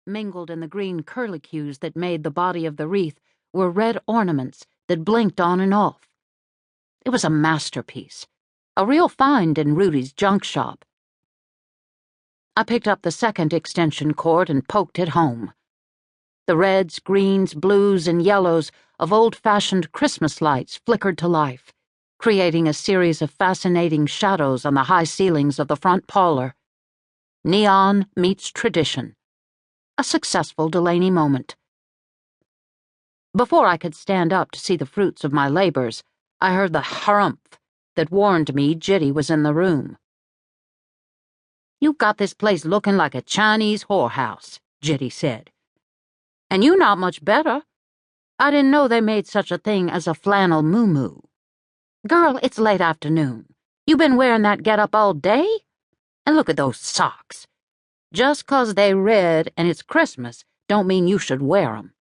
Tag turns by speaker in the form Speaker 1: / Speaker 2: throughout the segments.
Speaker 1: Mingled in the green curlicues that made the body of the wreath were red ornaments that blinked on and off. It was a masterpiece, a real find in Rudy's junk shop. I picked up the second extension cord and poked it home. The reds, greens, blues, and yellows of old-fashioned Christmas lights flickered to life, creating a series of fascinating shadows on the high ceilings of the front parlor. Neon meets tradition. A successful Delaney moment. Before I could stand up to see the fruits of my labors, I heard the harumph that warned me Jitty was in the room. "You've got this place looking like a Chinese whorehouse," Jitty said. "And you not much better. I didn't know they made such a thing as a flannel moo-moo. Girl, it's late afternoon. You been wearing that get-up all day? And look at those socks. Just 'cause they red and it's Christmas don't mean you should wear 'em."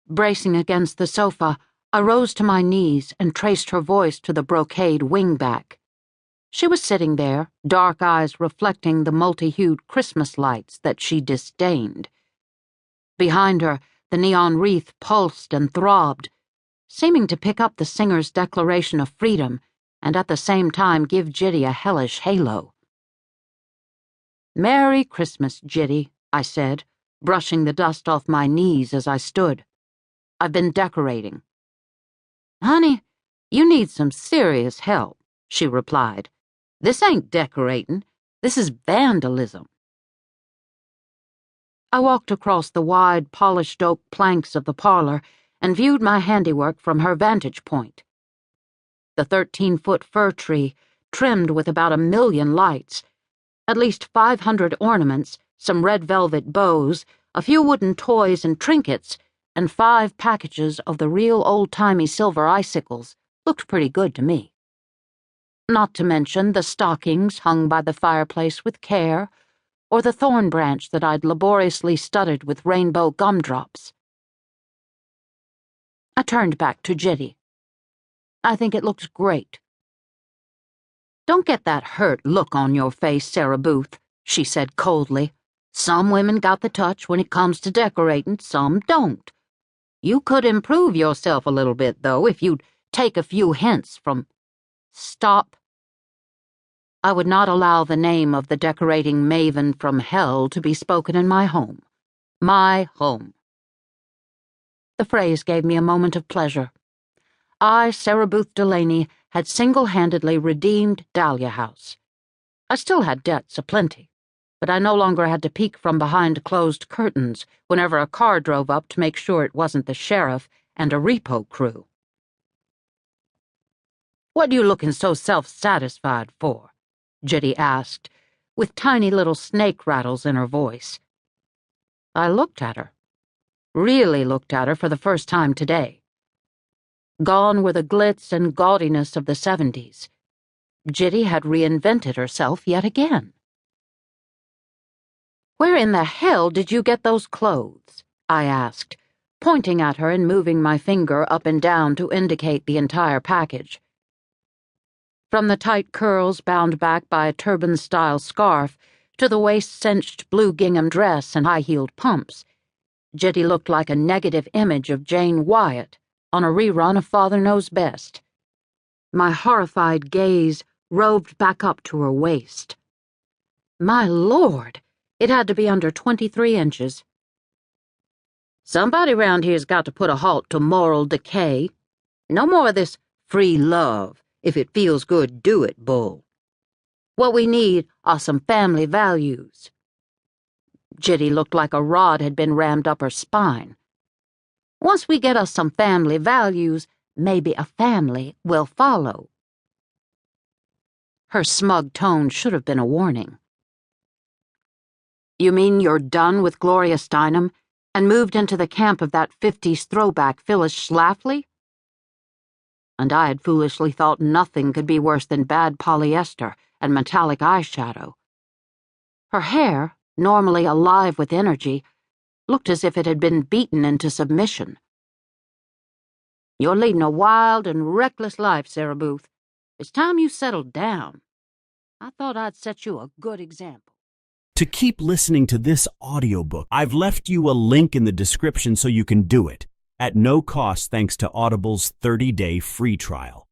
Speaker 1: Bracing against the sofa, I rose to my knees and traced her voice to the brocade wingback. She was sitting there, dark eyes reflecting the multi-hued Christmas lights that she disdained. Behind her, the neon wreath pulsed and throbbed, seeming to pick up the singer's declaration of freedom and at the same time give Jitty a hellish halo. "Merry Christmas, Jitty," I said, brushing the dust off my knees as I stood. "I've been decorating." "Honey, you need some serious help," she replied. "This ain't decorating. This is vandalism." I walked across the wide, polished oak planks of the parlor and viewed my handiwork from her vantage point. The 13-foot fir tree, trimmed with about 1,000,000 lights, at least 500 ornaments, some red velvet bows, a few wooden toys and trinkets, and 5 packages of the real old-timey silver icicles, looked pretty good to me. Not to mention the stockings hung by the fireplace with care, or the thorn branch that I'd laboriously studded with rainbow gumdrops. I turned back to Jitty. "I think it looks great." "Don't get that hurt look on your face, Sarah Booth," she said coldly. "Some women got the touch when it comes to decorating, some don't. You could improve yourself a little bit, though, if you'd take a few hints from—" "Stop." I would not allow the name of the decorating maven from hell to be spoken in my home. My home. The phrase gave me a moment of pleasure. I, Sarah Booth Delaney, had single-handedly redeemed Dahlia House. I still had debts aplenty, but I no longer had to peek from behind closed curtains whenever a car drove up to make sure it wasn't the sheriff and a repo crew. "What you looking so self-satisfied for?" Jitty asked, with tiny little snake rattles in her voice. I looked at her. Really looked at her for the first time today. Gone were the glitz and gaudiness of the 70s. Jitty had reinvented herself yet again. "Where in the hell did you get those clothes?" I asked, pointing at her and moving my finger up and down to indicate the entire package. From the tight curls bound back by a turban-style scarf to the waist-cinched blue gingham dress and high-heeled pumps, Jitty looked like a negative image of Jane Wyatt on a rerun of Father Knows Best. My horrified gaze roved back up to her waist. My Lord, it had to be under 23 inches. "Somebody round here's got to put a halt to moral decay. No more of this free love. If it feels good, do it, bull. What we need are some family values." Jitty looked like a rod had been rammed up her spine. "Once we get us some family values, maybe a family will follow." Her smug tone should have been a warning. "You mean you're done with Gloria Steinem and moved into the camp of that 50s throwback Phyllis Schlafly?" And I had foolishly thought nothing could be worse than bad polyester and metallic eyeshadow. Her hair, normally alive with energy, looked as if it had been beaten into submission. "You're leading a wild and reckless life, Sarah Booth. It's time you settled down. I thought I'd set you a good example."
Speaker 2: to keep listening to this audiobook. I've left you a link in the description so you can do it, at no cost thanks to Audible's 30-day free trial.